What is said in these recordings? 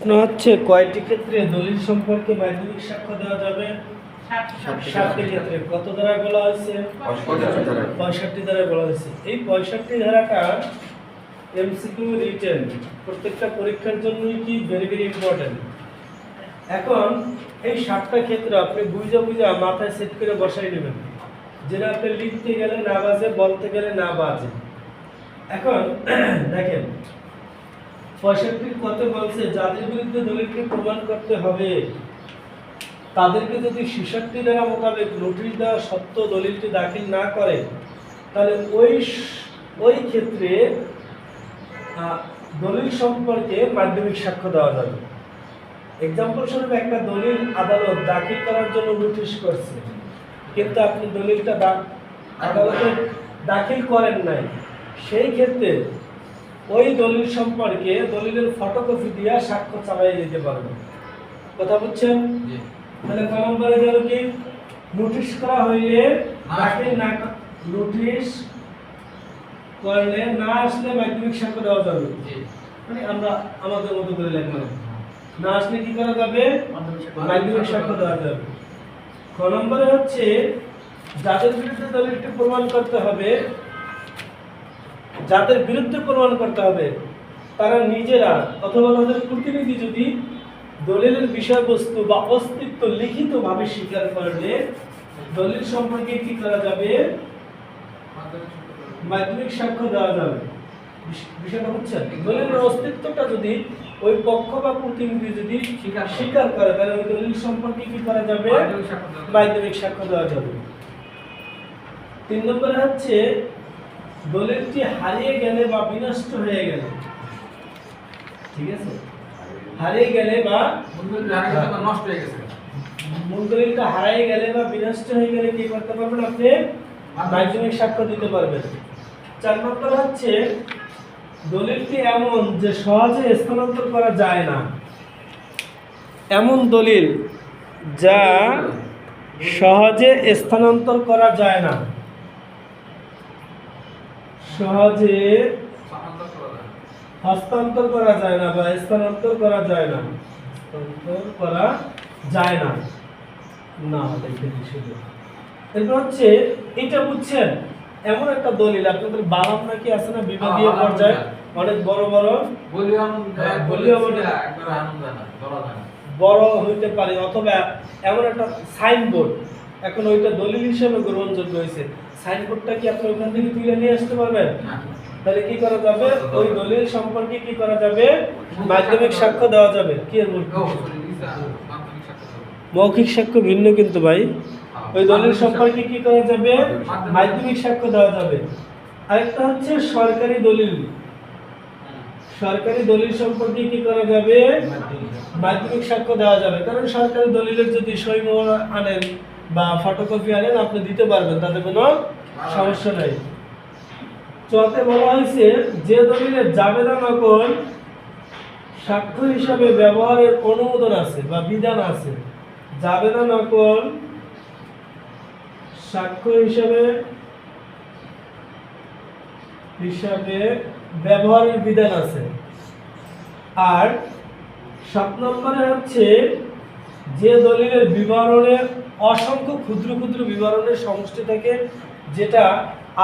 প্রশ্ন হচ্ছে কয়টি ক্ষেত্রে দলিল সম্পর্কে মাধ্যমিক সাক্ষ্য দেওয়া যাবে? 7টি ক্ষেত্রে। কত ধারা বলা হয়েছে? 65 ধারা বলা হয়েছে। এই 65 ধারাটা এমসিকিউ রিটেন প্রত্যেকটা পরীক্ষার জন্যই কি ভেরি ভেরি ইম্পর্টেন্ট। এখন এই 7টা ক্ষেত্র আপনি বুঝা মাথায় সেট করে বসাই নেবেন, যেটা আপনি লিখতে গেলে না বাজে, বলতে গেলে না বাজে। এখন দেখেন 65 কত বলছে, যাদের বিরুদ্ধে দলিলকে প্রমাণ করতে হবে তাদেরকে যদি 66 ধারা মোতাবেক নোটিশ দেওয়া সত্ত্বেও দলিলটি দাখিল না করে, তাহলে ওই ক্ষেত্রে দলিল সম্পর্কে মাধ্যমিক সাক্ষ্য দেওয়া যাবে। এক্সাম্পল স্বরূপ একটা দলিল আদালত দাখিল করার জন্য নোটিশ করছে, কিন্তু আপনি দলিলটা আদালতে দাখিল করেন নাই, সেই ক্ষেত্রে ওই দলিল সম্পর্কে দলিলের ফটোকপি দিয়ে সাক্ষ্য চালাই দিতে পারবেন। কথা বুঝছেন? তাহলে ক নম্বরে গেল কি, নোটিশ করা হইলে দাখিল না, নোটিশ করলে না আসলে মাধ্যমিক সাক্ষ্য দেওয়া যাবে। মানে আমরা আমাদের মতো করে লিখলাম, না আসলে কি করা যাবে? মাধ্যমিক সাক্ষ্য দেওয়া যাবে। খ নম্বরে হচ্ছে যাদের বিরুদ্ধে দলিলটি প্রমাণ করতে হবে, যাদের বিরুদ্ধে প্রমাণ করতে হবে তারা নিজেরা অথবা তাদের প্রতিনিধি যদি দলিলের বিষয়বস্তু বা অস্তিত্ব লিখিতভাবে স্বীকার করলে দলিল সম্পর্কে কি করা যাবে? মাধ্যমিক সাক্ষ্য দেওয়া যাবে। বিষয়টা হচ্ছে দলিলের অস্তিত্বটা যদি ওই পক্ষ বা প্রতিনিধি যদি স্বীকার করে, তাহলে ওই দলিল সম্পর্কে কি করা যাবে? মাধ্যমিক সাক্ষ্য দেওয়া যাবে। 3 নম্বরে হচ্ছে দলিলটি হারিয়ে গেলে বা বিনষ্ট হয়ে গেলে, ঠিক আছে, হারিয়ে গেলে বা নষ্ট হয়ে গেছে, মূল দলিলটা হারিয়ে গেলে বা বিনষ্ট হয়ে গেলে কি করতে পারবেন? আপনি মাধ্যমিক সাক্ষ্য দিতে পারবেন। 4 নম্বর হচ্ছে দলিলটি এমন যে সহজে স্থানান্তর করা যায় না, এমন দলিল যা সহজে স্থানান্তর করা যায় না, সহজে হস্তান্তর করা যায় না বা স্থানান্তর করা যায় না, হস্তান্তর করা যায় না। এরপর হচ্ছে এটা বুঝছেন, এমন একটা দলিল আপনাদের বালাম নাকি আছে না বিভাগীয় পর্যায়ে অনেক বড় বড় বড় হইতে পারে, অথবা এমন একটা সাইনবোর্ড এখন ওইটা দলিল হিসেবে গ্রহণযোগ্য হয়েছে, সাইনবোর্ডটা কি আপনি ওখান থেকে তুলে নিয়ে আসতে পারবেন? তাহলে কি করা যাবে? ওই দলিল সম্পর্কে কি করা যাবে? মাধ্যমিক সাক্ষ্য দেওয়া যাবে। কি মৌখিক সাক্ষ্য ভিন্ন কিন্তু ভাই, ওই দলিল সম্পর্কে কি করা যাবে? মাধ্যমিক সাক্ষ্য দেওয়া যাবে। আরেকটা হচ্ছে সরকারি দলিল, সরকারি দলিল সম্পর্কে কি করা যাবে? মাধ্যমিক সাক্ষ্য দেওয়া যাবে। কারণ সরকারি দলিলের যদি সই মোহর আনেন বা ফটোকপি আনেন আপনি দিতে পারবেন, তাতে কোনো সমস্যা নাই। চতে বলা হয়েছে যে দলিলের জাবেদা নকল সাক্ষ্য হিসাবে ব্যবহারের অনুমোদন আছে বা বিধান আছে, জাবেদা নকল সাক্ষ্য হিসাবে ব্যবহারের বিধান আছে। আর 7 নম্বরে হচ্ছে যে দলিলের বিবরণে অসংখ্য ক্ষুদ্র ক্ষুদ্র বিবরণের সমষ্টি থাকে, যেটা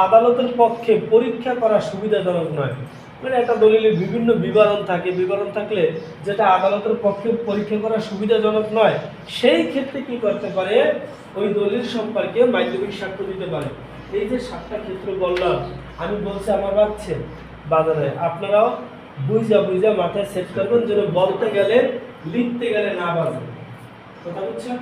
আদালতের পক্ষে পরীক্ষা করা সুবিধাজনক নয়। মানে একটা দলিলের বিভিন্ন বিবরণ থাকে, বিবরণ থাকলে যেটা আদালতের পক্ষে পরীক্ষা করা সুবিধাজনক নয়, সেই ক্ষেত্রে কি করতে পারে? ওই দলিল সম্পর্কে মাধ্যমিক সাক্ষ্য দিতে পারে। এই যে 7টা ক্ষেত্র বললাম, আমি বলছি আমার বাচ্চে বাজারে, আপনারাও বুঝা মাথায় সেট করবেন, যেন বলতে গেলে লিখতে গেলে না বাজে। কথা বুঝছেন?